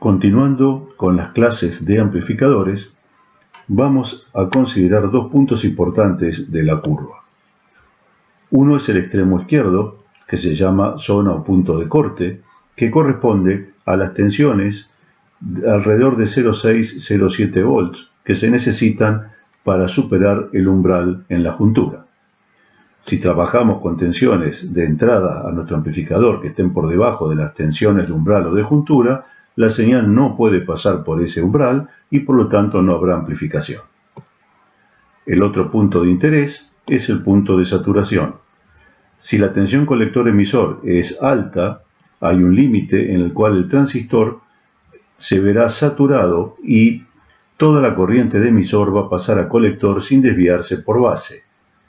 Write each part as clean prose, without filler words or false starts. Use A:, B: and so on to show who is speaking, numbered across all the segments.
A: Continuando con las clases de amplificadores, vamos a considerar dos puntos importantes de la curva. Uno es el extremo izquierdo, que se llama zona o punto de corte, que corresponde a las tensiones alrededor de 0,6-0,7 volts que se necesitan para superar el umbral en la juntura. Si trabajamos con tensiones de entrada a nuestro amplificador que estén por debajo de las tensiones de umbral o de juntura, la señal no puede pasar por ese umbral y por lo tanto no habrá amplificación. El otro punto de interés es el punto de saturación. Si la tensión colector-emisor es alta, hay un límite en el cual el transistor se verá saturado y toda la corriente de emisor va a pasar a colector sin desviarse por base.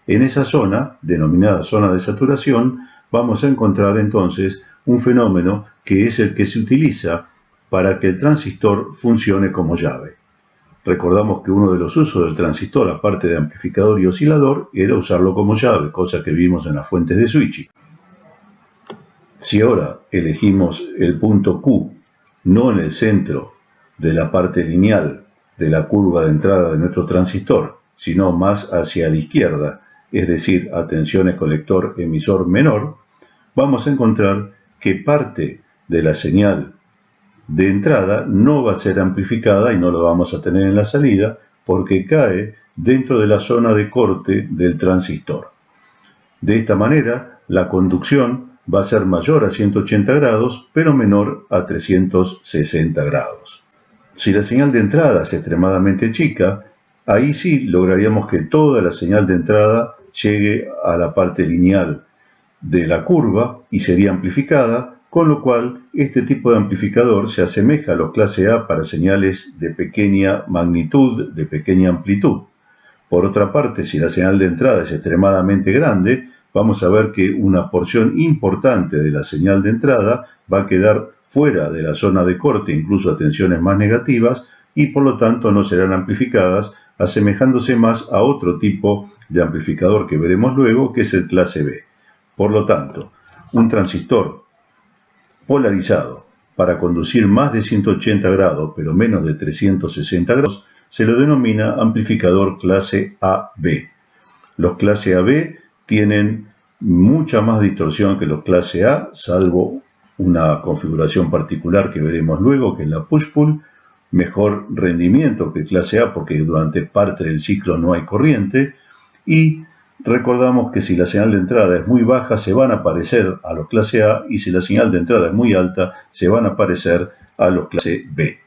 A: En esa zona, denominada zona de saturación, vamos a encontrar entonces un fenómeno que es el que se utiliza para que el transistor funcione como llave. Recordamos que uno de los usos del transistor, aparte de amplificador y oscilador, era usarlo como llave, cosa que vimos en las fuentes de switching. Si ahora elegimos el punto Q, no en el centro de la parte lineal de la curva de entrada de nuestro transistor, sino más hacia la izquierda, es decir, a tensiones colector-emisor menor, vamos a encontrar que parte de la señal de entrada no va a ser amplificada y no lo vamos a tener en la salida porque cae dentro de la zona de corte del transistor. De esta manera, la conducción va a ser mayor a 180 grados, pero menor a 360 grados. Si la señal de entrada es extremadamente chica, ahí sí lograríamos que toda la señal de entrada llegue a la parte lineal de la curva y sería amplificada, con lo cual este tipo de amplificador se asemeja a los clase A para señales de pequeña magnitud, de pequeña amplitud. Por otra parte, si la señal de entrada es extremadamente grande, vamos a ver que una porción importante de la señal de entrada va a quedar fuera de la zona de corte, incluso a tensiones más negativas, y por lo tanto no serán amplificadas, asemejándose más a otro tipo de amplificador que veremos luego, que es el clase B. Por lo tanto, un transistor polarizado para conducir más de 180 grados, pero menos de 360 grados, se lo denomina amplificador clase AB. Los clase AB tienen mucha más distorsión que los clase A, salvo una configuración particular que veremos luego, que es la push-pull, mejor rendimiento que clase A porque durante parte del ciclo no hay corriente, y recordamos que si la señal de entrada es muy baja se van a parecer a los clase A y si la señal de entrada es muy alta se van a parecer a los clase B.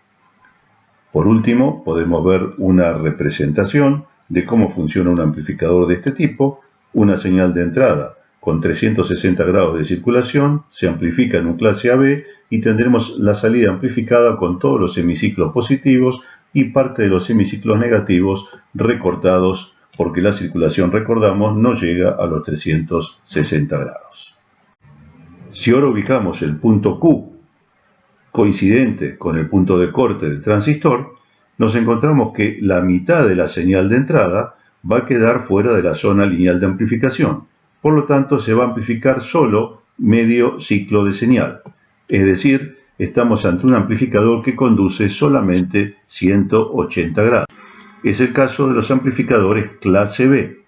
A: Por último, podemos ver una representación de cómo funciona un amplificador de este tipo. Una señal de entrada con 360 grados de circulación se amplifica en un clase AB y tendremos la salida amplificada con todos los semiciclos positivos y parte de los semiciclos negativos recortados porque la circulación, recordamos, no llega a los 360 grados. Si ahora ubicamos el punto Q coincidente con el punto de corte del transistor, nos encontramos que la mitad de la señal de entrada va a quedar fuera de la zona lineal de amplificación. Por lo tanto, se va a amplificar solo medio ciclo de señal. Es decir, estamos ante un amplificador que conduce solamente 180 grados. Es el caso de los amplificadores clase B.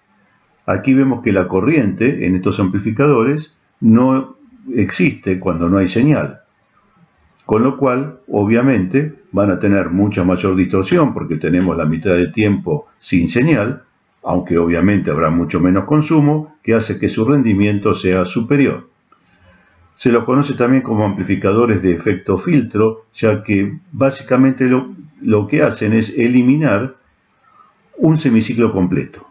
A: Aquí vemos que la corriente en estos amplificadores no existe cuando no hay señal. Con lo cual, obviamente, van a tener mucha mayor distorsión porque tenemos la mitad del tiempo sin señal, aunque obviamente habrá mucho menos consumo, que hace que su rendimiento sea superior. Se los conoce también como amplificadores de efecto filtro, ya que básicamente lo que hacen es eliminar un semiciclo completo.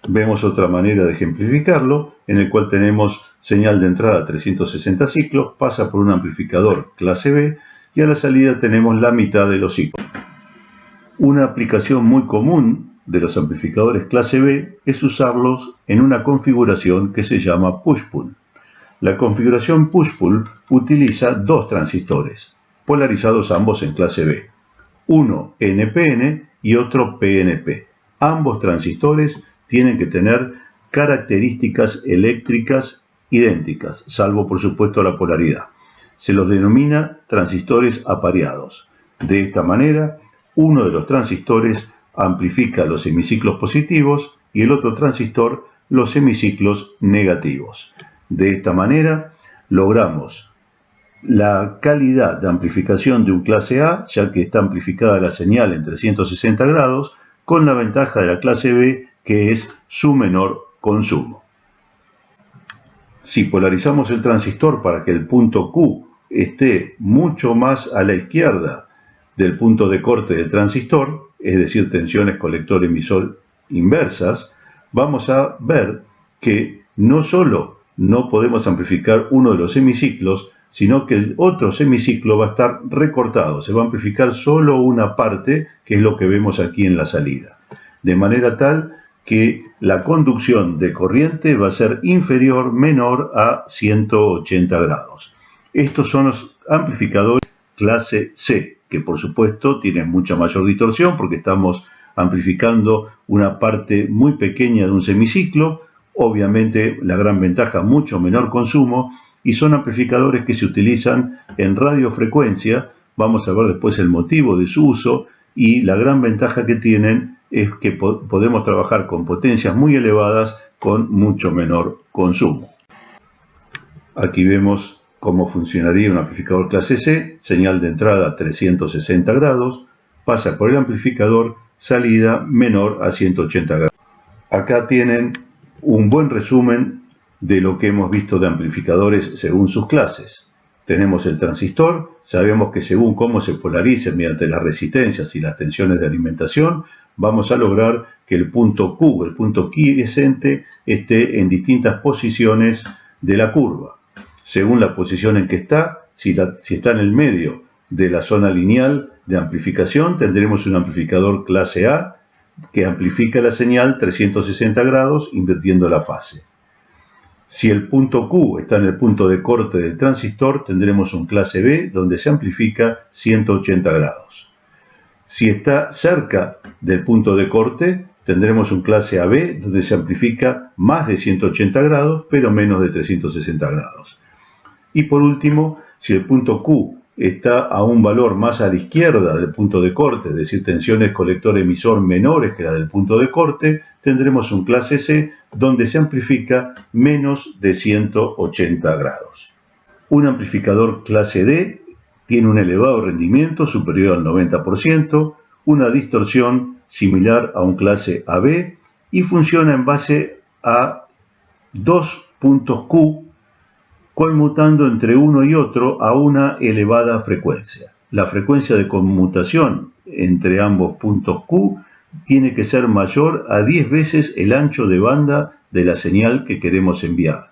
A: Vemos otra manera de ejemplificarlo, en el cual tenemos señal de entrada a 360 ciclos, pasa por un amplificador clase B y a la salida tenemos la mitad de los ciclos. Una aplicación muy común de los amplificadores clase B es usarlos en una configuración que se llama push-pull. La configuración push-pull utiliza dos transistores, polarizados ambos en clase B, uno NPN y otro PNP. Ambos transistores tienen que tener características eléctricas idénticas, salvo por supuesto la polaridad. se los denomina transistores apareados. De esta manera, uno de los transistores amplifica los semiciclos positivos y el otro transistor los semiciclos negativos. De esta manera, logramos la calidad de amplificación de un clase A, ya que está amplificada la señal en 360 grados, con la ventaja de la clase B, que es su menor consumo. Si polarizamos el transistor para que el punto Q esté mucho más a la izquierda del punto de corte del transistor, es decir, tensiones colector-emisor inversas, vamos a ver que no solo no podemos amplificar uno de los semiciclos, sino que el otro semiciclo va a estar recortado, se va a amplificar solo una parte, que es lo que vemos aquí en la salida, de manera tal que la conducción de corriente va a ser inferior, menor a 180 grados. Estos son los amplificadores clase C, que por supuesto tienen mucha mayor distorsión porque estamos amplificando una parte muy pequeña de un semiciclo, obviamente la gran ventaja, mucho menor consumo, y son amplificadores que se utilizan en radiofrecuencia. Vamos a ver después el motivo de su uso, y la gran ventaja que tienen es que podemos trabajar con potencias muy elevadas con mucho menor consumo. Aquí vemos cómo funcionaría un amplificador clase C, señal de entrada 360 grados, pasa por el amplificador, salida menor a 180 grados. Acá tienen un buen resumen de lo que hemos visto de amplificadores según sus clases. Tenemos el transistor, sabemos que según cómo se polarice mediante las resistencias y las tensiones de alimentación, vamos a lograr que el punto Q, el punto quiescente, esté en distintas posiciones de la curva. Según la posición en que está, si está en el medio de la zona lineal de amplificación, tendremos un amplificador clase A que amplifica la señal 360 grados invirtiendo la fase. Si el punto Q está en el punto de corte del transistor, tendremos un clase B donde se amplifica 180 grados. Si está cerca del punto de corte, tendremos un clase AB donde se amplifica más de 180 grados, pero menos de 360 grados. Y por último, si el punto Q está a un valor más a la izquierda del punto de corte, es decir, tensiones colector-emisor menores que la del punto de corte, tendremos un clase C donde se amplifica menos de 180 grados. Un amplificador clase D tiene un elevado rendimiento superior al 90%, una distorsión similar a un clase AB y funciona en base a dos puntos Q conmutando entre uno y otro a una elevada frecuencia. La frecuencia de conmutación entre ambos puntos Q tiene que ser mayor a 10 veces el ancho de banda de la señal que queremos enviar.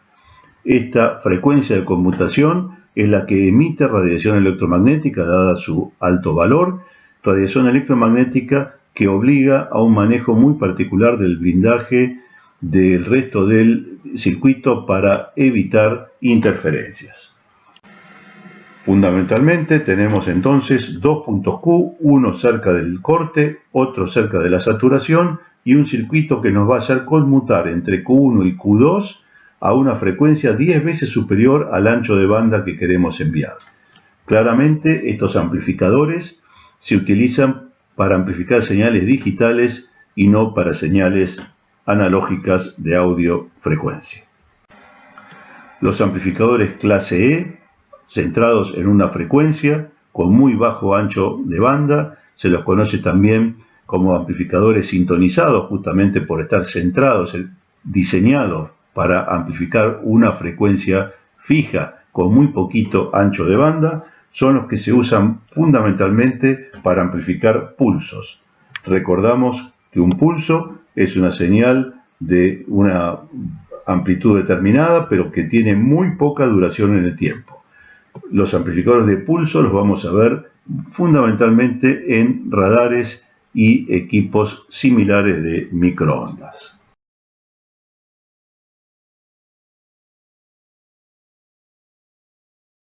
A: Esta frecuencia de conmutación es la que emite radiación electromagnética dada su alto valor, radiación electromagnética que obliga a un manejo muy particular del blindaje del resto del circuito para evitar interferencias. Fundamentalmente tenemos entonces dos puntos Q, uno cerca del corte, otro cerca de la saturación, y un circuito que nos va a hacer conmutar entre Q1 y Q2 a una frecuencia 10 veces superior al ancho de banda que queremos enviar. Claramente estos amplificadores se utilizan para amplificar señales digitales y no para señales analógicas de audio frecuencia. Los amplificadores clase E, centrados en una frecuencia con muy bajo ancho de banda, se los conoce también como amplificadores sintonizados, justamente por estar centrados, diseñados para amplificar una frecuencia fija con muy poquito ancho de banda, son los que se usan fundamentalmente para amplificar pulsos. Recordamos que un pulso es una señal de una amplitud determinada, pero que tiene muy poca duración en el tiempo. Los amplificadores de pulso los vamos a ver fundamentalmente en radares y equipos similares de microondas.